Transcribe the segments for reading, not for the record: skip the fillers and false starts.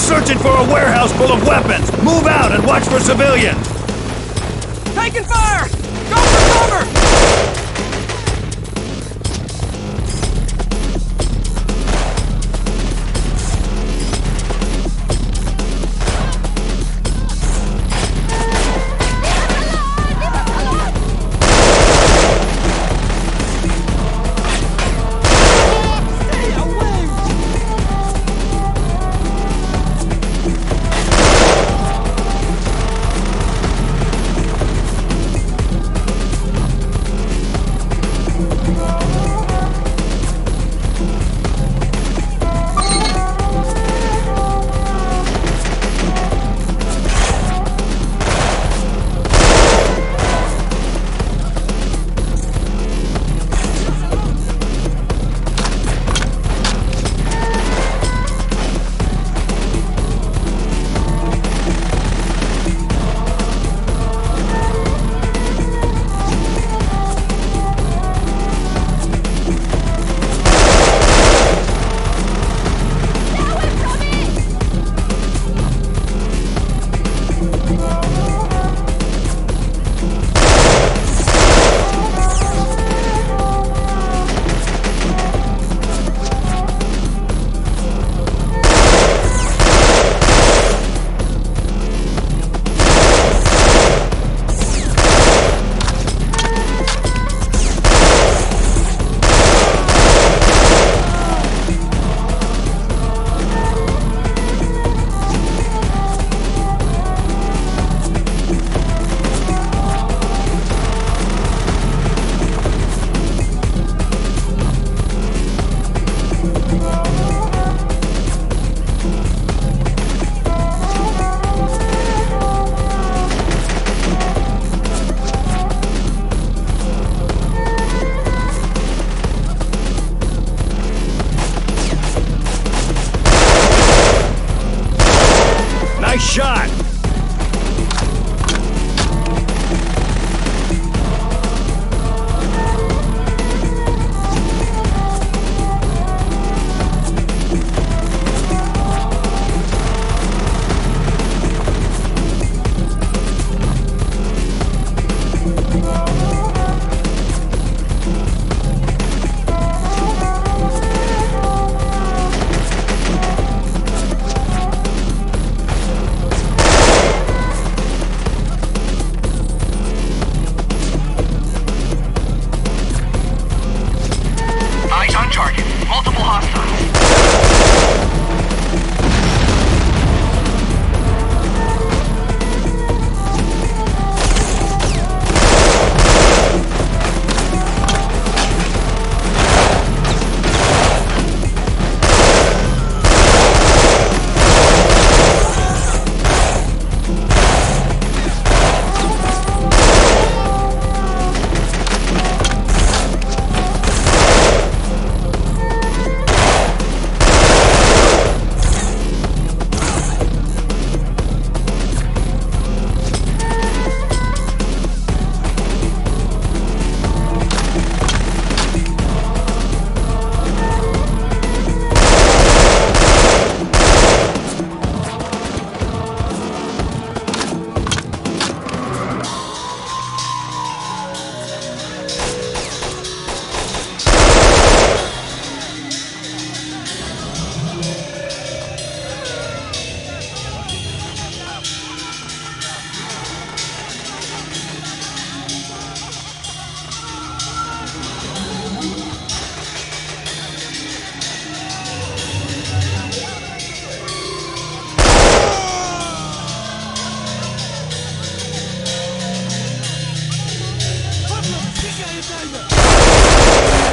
searching for a warehouse full of weapons! Move out and watch for civilians! Taking fire! Go for cover! Nice shot!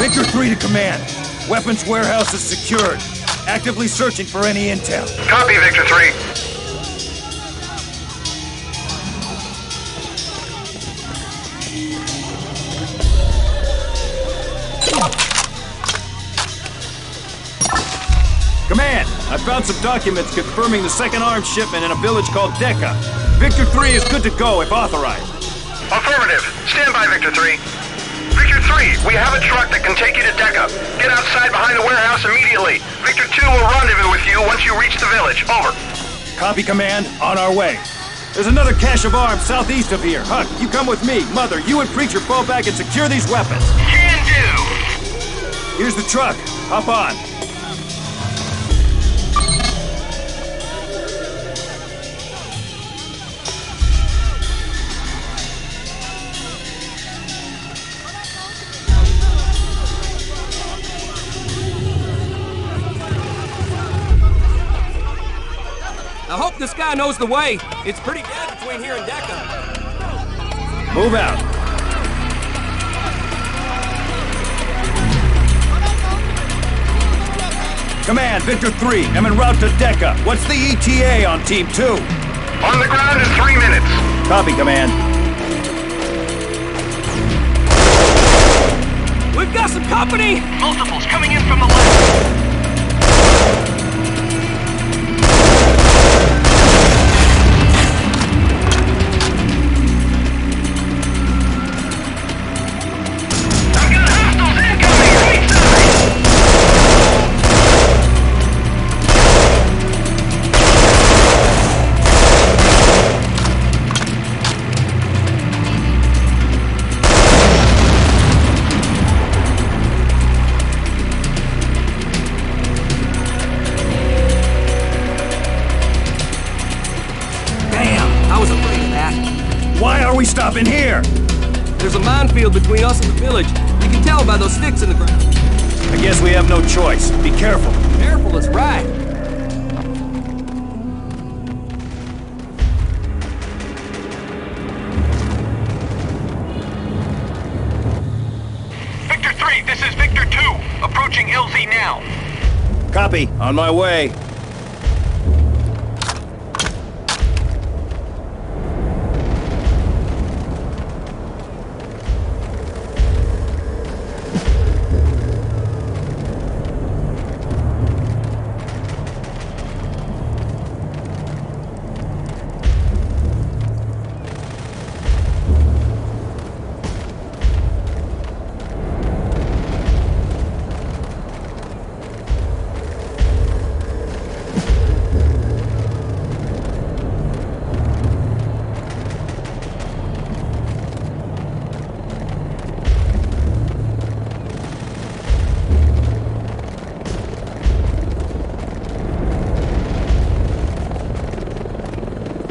Victor 3 to command. Weapons warehouse is secured. Actively searching for any intel. Copy, Victor 3. Command, I found some documents confirming the second arms shipment in a village called Deca. Victor 3 is good to go if authorized. Affirmative. Stand by, Victor 3. Victor 3, we have a truck that can take you to Deca. Get outside behind the warehouse immediately. Victor 2 will rendezvous with you once you reach the village. Over. Copy, Command. On our way. There's another cache of arms southeast of here. Huck, you come with me. Mother, you and Preacher fall back and secure these weapons. Can do. Here's the truck. Hop on. I hope this guy knows the way. It's pretty dead between here and Deca. Move out. Command, Victor 3. I'm en route to Deca. What's the ETA on Team 2? On the ground in 3 minutes. Copy, Command. We've got some company! Multiples coming in from the left. Why are we stopping here? There's a minefield between us and the village. You can tell by those sticks in the ground. I guess we have no choice. Be careful. Careful is right. Victor 3, this is Victor 2. Approaching LZ now. Copy. On my way.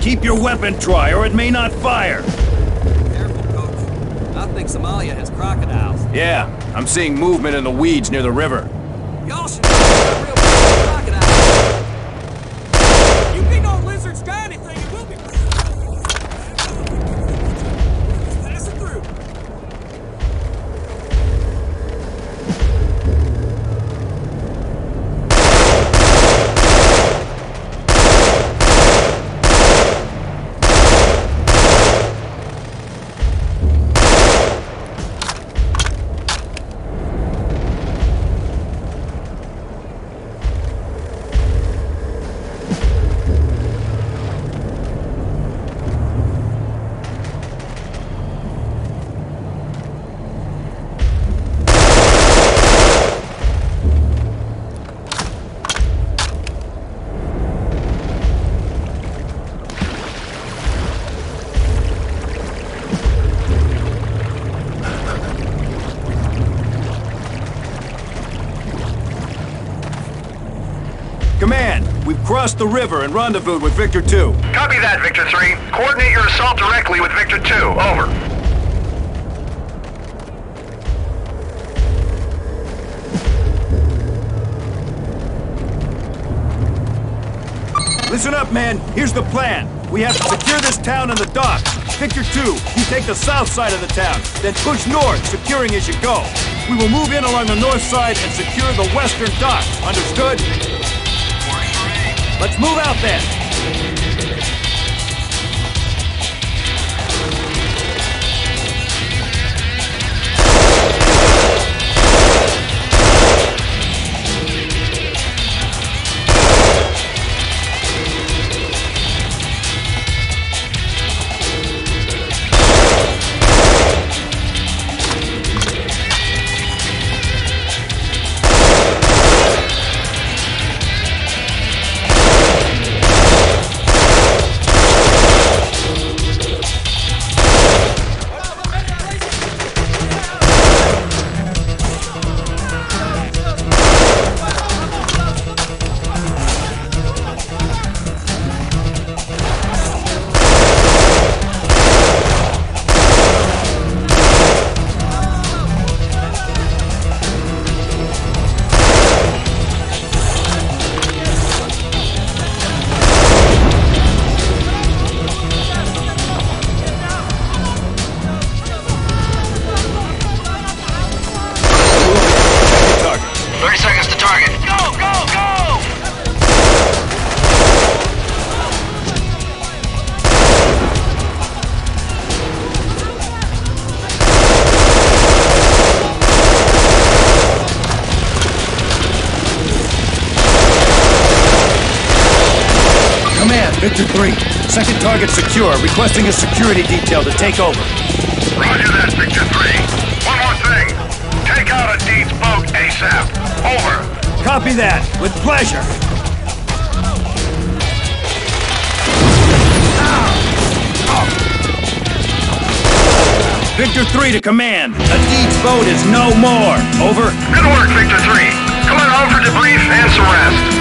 Keep your weapon dry, or it may not fire. Careful, Coach. I think Somalia has crocodiles. Yeah, I'm seeing movement in the weeds near the river. Y'all should know a real crocodile. You think no lizards try anything, it will be. Pass it through. Command, we've crossed the river and rendezvoused with Victor 2. Copy that, Victor 3. Coordinate your assault directly with Victor 2. Over. Listen up, man. Here's the plan. We have to secure this town and the dock. Victor 2, you take the south side of the town, then push north, securing as you go. We will move in along the north side and secure the western dock. Understood? Let's move out then. Command, Victor 3. Second target secure, requesting a security detail to take over. Roger that, Victor 3. One more thing. Take out a Deed's boat ASAP. Over. Copy that, with pleasure. Victor 3 to command. A Deed's boat is no more. Over. Good work, Victor 3. Come on home for debrief and some rest.